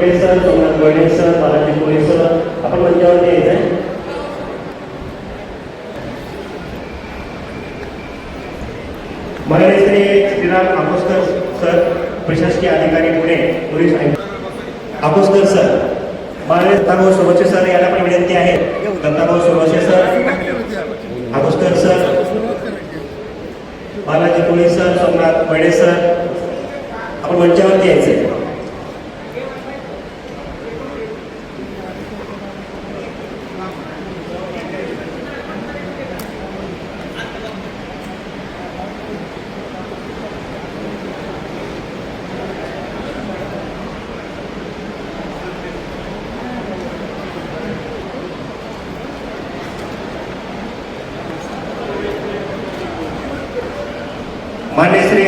गोडे सर, सोमनाथ गोडे सर, बालाजी कोळी सर, आपण मंचावरती यायचं आहे. माननीय श्री श्रीराम आकोस्कर सर, प्रशासकीय अधिकारी पुणे पोलीस आयुक्त आकोस्कर सर. माननीय दत्ताभाऊ सुरवसे सर याला पण विनंती आहे. दत्ताभाऊ सुरवसे सर, आकोस्कर सर, बालाजी कोळी सर, सोमनाथ गोडे सर, आपण मंचावरती यायचं आहे. मान्य श्री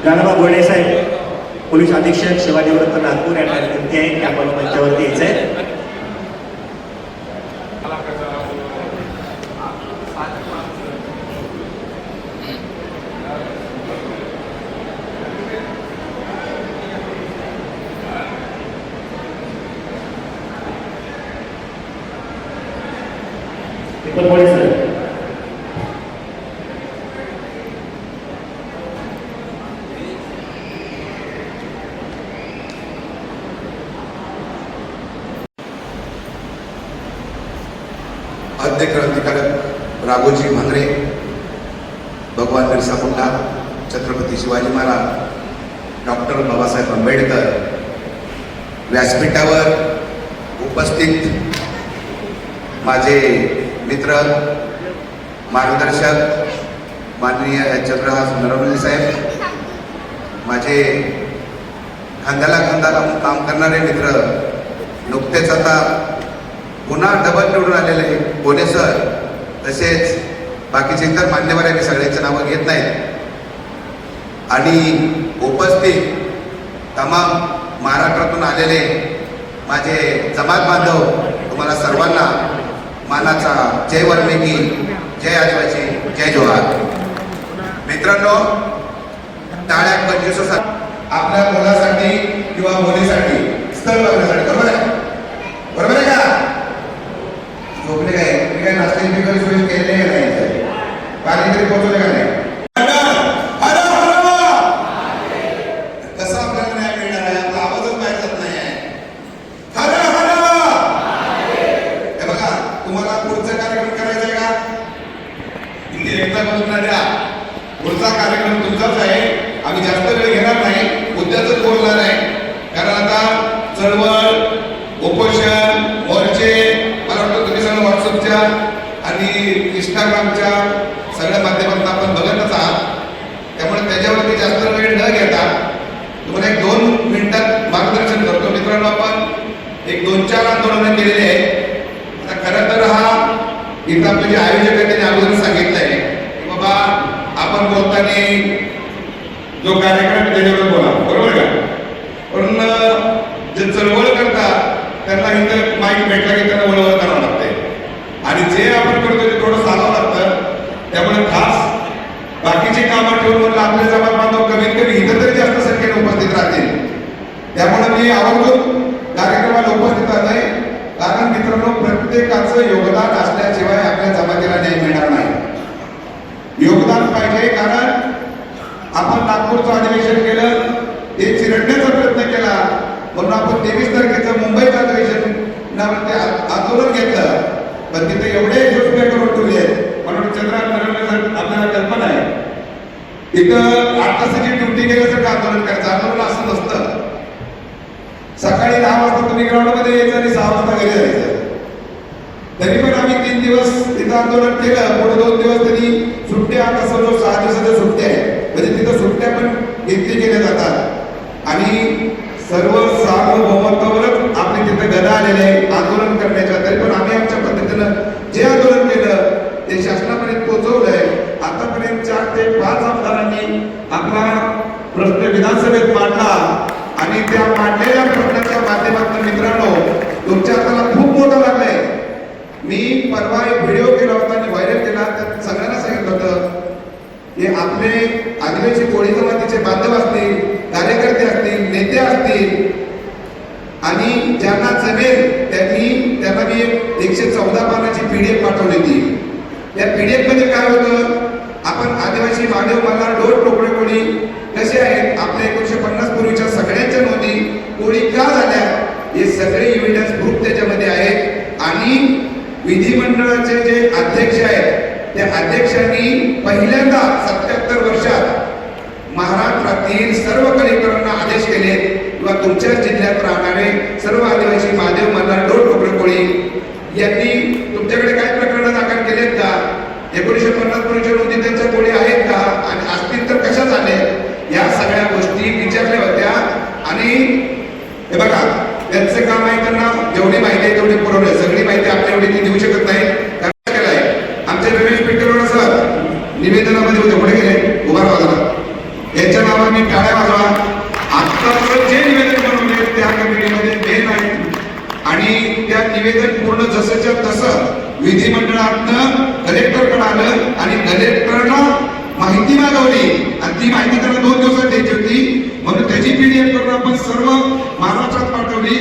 गानबा गोडे साहेब, पोलीस अधीक्षक शिवाजीवृत्त नागपूर यांना विनंती आहे की आपण मंचावरती यायचं आहे. गोडे सर. आद्य क्रांतिकारक राघोजी भांगरे, भगवान बिरसा मुंडा, छत्रपती शिवाजी महाराज, डॉक्टर बाबासाहेब आंबेडकर, व्यासपीठावर उपस्थित माझे मित्र, मार्गदर्शक माननीय चंद्रहास नरवणे साहेब, माझे खांद्याला खांदा लावून काम करणारे मित्र, नुकतेच आता पुन्हा डबल निवडून आलेले गोडे सर, तसेच बाकीचे इतर मान्यवर आहे, मी सगळ्यांची नावं घेत नाही, आणि उपस्थित तमाम महाराष्ट्रातून आलेले माझे जमात बांधव, तुम्हाला सर्वांना मानाचा जय वाल्मिकी, जय आदिवासी, जय जोहार. मित्रांनो, टाळ्या 25 आपल्या मुलासाठी किंवा मुलीसाठी स्थळ बघण्यासाठी, बरोबर आहे? बरोबर आहे का? झोपले काय? मी काय नाश्ता बिगर सोयी केलेले नाही, पाणी तरी पोहोचवले का नाही? कसं आपल्याला न्याय मिळणार आहे? आपला आवाजच बाहेर जात नाही आहे. हे बघा, तुम्हाला पुढचा कार्यक्रम करायचा आहे का? इथे एकदा बसणार द्या. पुढचा कार्यक्रम तुमचाच आहे. आम्ही जास्त वेळ घेणार नाही, मुद्द्याच बोलणार आहे. कारण आता चळवळ, उपोषण, मोर्चे, मला वाटतं तुम्ही सगळं व्हॉट्सअपच्या आणि इंस्टाग्रामच्या सगळ्या माध्यमातून आपण बघतच आहात. त्यामुळे त्याच्यावरती जास्त वेळ न घेता तुम्हाला 1-2 मिनिटात मार्गदर्शन करतो. मित्रांनो, आपण 1-2-4 आंदोलनं केलेली आहेत. आता खरं तर हा इथं आपले जे आयोजक आहेत त्यांनी अगोदर सांगितलंय की बाबा आपण बोलताना जो कार्यक्रम त्याच्यावर बोला, बरोबर का? पण जे चळवळ करतात त्यांना इथं माईक भेटला की त्यांना वळवळ करावं लागतंय, आणि जे आपण करतो ते थोडं चालावं लागतं. त्यामुळे खास बाकीची कामं ठेवून म्हणलं आपले जमात बांधव कमीत कमी इथं तरी जास्त संख्येने उपस्थित राहतील. त्यामुळे मी आवर्जून कार्यक्रमाला उपस्थित आहे. कारण मित्रांनो, प्रत्येकाचं योगदान असल्याशिवाय आपल्या जमातीला न्याय मिळणार नाही. योगदान पाहिजे, कारण आपण नागपूरचं अधिवेशन केलं, ते चिरडण्याचा प्रयत्न केला, म्हणून आपण 23 तारखेचं मुंबईचं अधिवेशन आंदोलन घेतलं. पण तिथे एवढे जोडपे करून ठेवले आहेत, म्हणून चंद्रहास नरवणे आपल्याला कल्पना आहे, तिथं 8 तासाची ड्युटी केल्यासारखं आंदोलन करायचं. आंदोलन असं नसतं. सकाळी 10 वाजता तुम्ही ग्राउंडमध्ये यायचं आणि 6 वाजता घरी जायचं. तरी पण आम्ही 3 दिवस तिथं आंदोलन केलं. पुढे 2 दिवस त्यांनी सुट्ट्या, आता सर्व 6 दिवसाच्या सुट्ट्या आहे, म्हणजे तिथं सुट्ट्या पण घेतली गेल्या जातात. आणि सर्व सार्वभौमत्वावरच आपले तिथे गदा आलेले आंदोलन करण्याच्या. तरी पण आम्ही आमच्या पद्धतीनं जे आंदोलन केलं ते शासनापर्यंत पोहोचवलंय. आतापर्यंत 4 ते 5 आमदारांनी आपला प्रश्न विधानसभेत मांडला, आणि त्या मांडलेल्या प्रश्नाच्या माध्यमातून मित्रांनो तुमच्या हाताला खूप मोठं लागलंय. मी परवा एक व्हिडिओ केला होता आणि व्हायरल केला. त्यात सगळ्यांना सांगितलं होतं की आपले आदिवासी कोळी जमातीचे बांधव असतील, कार्यकर्ते असतील, नेते असतील, जमेल त्यांना मी 114 पानाची PDF पाठवली होती. त्या PDF मध्ये काय होतं, आपण आदिवासी महादेव मल्हार डोर टोकरे कोळी कसे आहेत, आपल्या 1950 पूर्वीच्या सगळ्यांच्या नोंदी कोळी का झाल्या, हे सगळे एव्हिडन्स प्रूफ त्याच्यामध्ये आहेत. आणि विधिमंडळाचे जे अध्यक्ष आहेत त्या अध्यक्षांनी पहिल्यांदा 77 वर्षात महाराष्ट्रातील सर्व कलेक्टरांना आदेश केले किंवा तुमच्या जिल्ह्यात राहणारे सर्व आदिवासी महादेव मल्हार डोर टोकरे कोळी यांनी तुमच्याकडे काय प्रकरण दाखल केलेत का, 1950 पूर्वीच्या नोंदी त्यांच्या कोळी आहेत का, आणि असतील तर कशा झाले, या सगळ्या गोष्टी विचारल्या होत्या. आणि हे बघा, त्यांचं काम आहे, त्यांना जेवढी माहिती आहे तेवढी पुरवली. सगळी माहिती आपल्या एवढी ती देऊ शकत नाही. केलं आहे आमचे रमेश पिटकरोड सर निवेदनामध्ये होते, पुढे गेले, उभा राहा, यांच्या नावाने टाळ्या वाजवा. आता जे निवेदन बनवले त्या कमिटीमध्ये मेन आहेत आणि त्या निवेदन पूर्ण जसंच्या तसं विधिमंडळातनं कलेक्टरकडे आलं आणि कलेक्टरनं माहिती मागवली आणि ती माहिती त्यांना 2 दिवसात द्यायची होती, म्हणून त्याची PDF करून आपण सर्व महाराष्ट्रात पाठवली.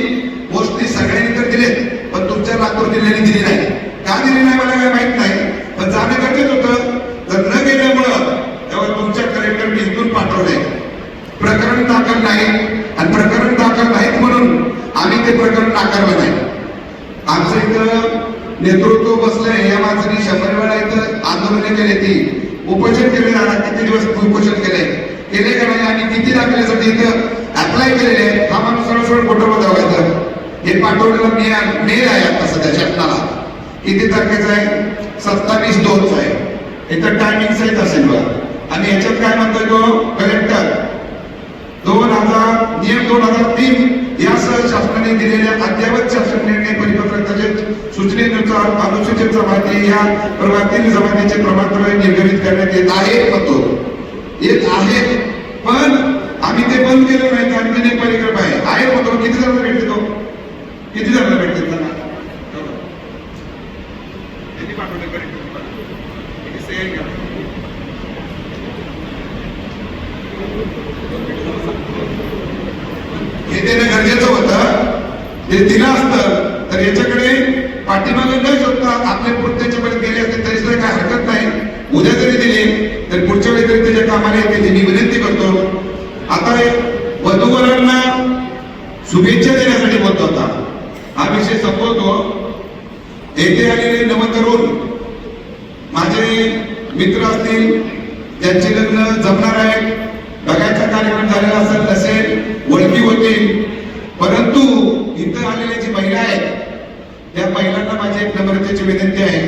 गोष्टी सगळ्यांनी तर दिलेत, पण तुमच्या लातूर जिल्ह्याने दिली नाही. का दिली नाही मला काय माहित नाही, पण जाणं गरजेचं होतं. जर न गेल्यामुळं तेव्हा तुमच्या कलेक्टरने इथून पाठवले, प्रकरण दाखल नाही, आणि प्रकरण दाखल नाहीत म्हणून आम्ही ते प्रकरण नाकारलं नाही. आमचं इथं नेतृत्व बसलंय, या माणसाने 100 वेळा इथं आंदोलने केली, ती उपोषण केले जाणार, किती दिवस उपोषण केले का नाही, आणि किती दाखल्यासाठी इथं अप्लाय केलेले आहे. हा माणूस सरळ खोटं बोलतो. हे पाठवलेलं मेल आहे आता सध्या शासनाला, किती तारखेचं आहे, 27/2 आहे. इथं टायमिंग सहित असेल बघा. आणि याच्यात काय म्हणतोय तो कलेक्टर, 2003 यासह शासनाने दिलेल्या अद्ययावत शासन निर्णय परिपत्रकाचे सूचनेनुसार अनुसूचित जमाती या प्रभातील जमातीचे प्रमाणपत्र निर्गमित करण्यात येत आहे. येत आहे, पण आम्ही ते बंद केलं नाही. आणखी एक परिक्रम आहे होतो. किती जणांना भेटते तो, किती जणांना भेटते त्यांना हे देणं गरजेचं होतं. ते दिलं असतं तर याच्याकडे पाठीमागे न शोधता आपल्या पुढच्यापर्यंत गेले असते तरी सुद्धा काय हरकत नाही. उद्या जरी दिले तर पुढच्या वेळी तरी त्याच्या कामाला येते, मी विनंती करतो. आता वधूवरांना शुभेच्छा देण्यासाठी बोलतो होता, हा विषय संपवतो. येथे आलेले नवतरुण माझे मित्र असतील, ज्यांचे लग्न जमणार आहे, बघायचा कार्यक्रम झालेला असेल नसेल, ओळखी होतील, परंतु इथं आलेल्या जी महिला आहेत त्या महिलांना माझी एक नम्रतेची विनंती आहे.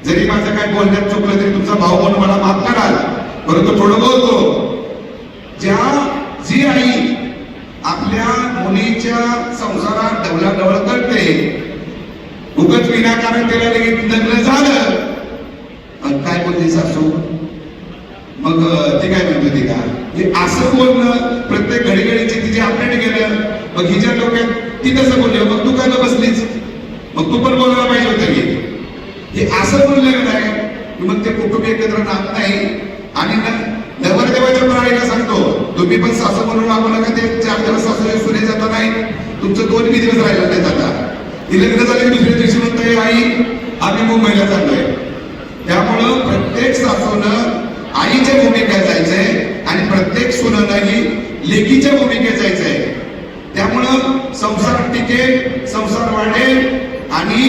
जरी माझं काय बोलण्यात चुकलं तरी तुमचा भाऊ म्हणून मला माफ कराल, परंतु थोडं बोलतो. जी आई आपल्या मुलीच्या संसारात ढवळाढवळ करते, उगाच विनाकारण त्याला लगेच लग्न झालं, काय बोलते सासू, मग ते काय म्हणत होती का, हे असं बोलणं प्रत्येक घडीघडीचे तिचे अपडेट गेलं. मग हिच्या डोक्यात ती तसं बोलली, मग तू काय बसलीच, मग तू पण बोलायला पाहिजे होतं की हे असं बोललेलं नाही. मग ते कुटुंब एकत्र राहत नाही. आणि नवरदेवाच्या प्राणीला सांगतो, तुम्ही पण सासू म्हणून वागू नका. ते 4 दिवस सासू सुने जाता नाही, तुमचं 2 दिवस राहिला नाही जाता. ती लग्न झाले दुसऱ्या दिवशी म्हणतोय आई आम्ही मुंबईला चाललोय. त्यामुळं प्रत्येक सासूनं आईच्या भूमिकेत जायचंय आणि प्रत्येक सुनांनाही लेकीच्या भूमिकेत जायचंय. त्यामुळं संसार टिकेल, संसार वाढेल. आणि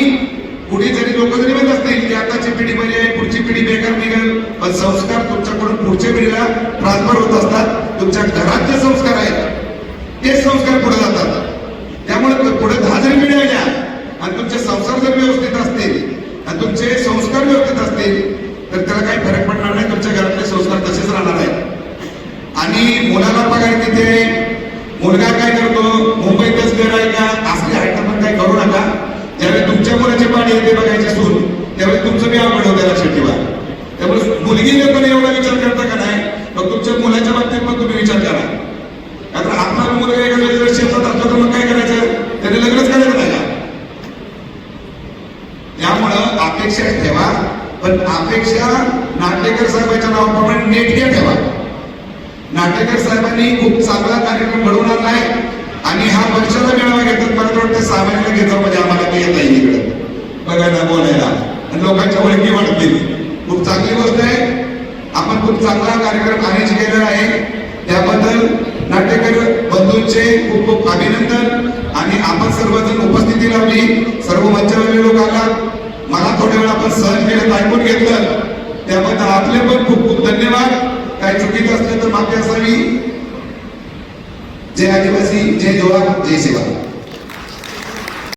पुढे जरी लोक जरी म्हणत असतील की आताची पिढी बरी आहे, पुढची पिढी बेकार निघेल, पण संस्कार तुमच्याकडून पुढच्या पिढीला ट्रान्सफर होत असतात. तुमच्या घरात जे संस्कार आहेत तेच संस्कार पुढे जातात. त्यामुळे पुढे 10 जरी पिढ्या आल्या आणि तुमचे संसार जर व्यवस्थित असतील आणि तुमचे संस्कार व्यवस्थित असतील तर त्याला काही फरक पडणार नाही. तुमच्या घरातले संस्कार तसेच राहणार आहेत. आणि मुलाला पगार किती आहे, मुलगा काय करतो, मुंबईतच घर आहे का, असले आयटम पण काही करू नका. ज्यावेळी तुमच्या मुलाची पाणी येते बघायची सून, त्यावेळी तुमचं बी आवड होतं, लक्षात ठेवा. त्यामुळे मुलगीने पण एवढा विचार करता का नाही, मग तुमच्या मुलाच्या बाबतीत पण तुम्ही विचार करा. आता आपला मुलगा एखाद्या शेतात असला तर मग काय करायचं, त्याने लग्नच करायचं नाही का. त्यामुळं अपेक्षा ठेवा, पण अपेक्षा नाटेकर साहेबांच्या नावाप्रमाणे नेटके ठेवा. नाटेकर साहेबांनी खूप चांगला कार्यक्रम घडवून आणलाय. आणि हा वर्षाचा मेळावा घेतात. मला तर वाटतं 6 महिन्याला घेतो म्हणजे आम्हाला ते येता येईल इकडे बघायला बोलायला आणि लोकांच्या ओळखी वाढतील. खूप चांगली गोष्ट आहे. आपण खूप चांगला कार्यक्रम अरेंज केलेला आहे. त्याबद्दल नाट्यकार बंधूंचे खूप खूप अभिनंदन. आणि आपण सर्वजण उपस्थिती लावली, सर्व मंचावरील लोक आलात. मला थोड्या वेळ आपण सहन केलं, ऐकून घेतलं, त्याबद्दल आपले पण खूप खूप धन्यवाद. काही चुकीचं असलं तर माफी असावी. जय आदिवासी, जय जोहार, जय सेवा.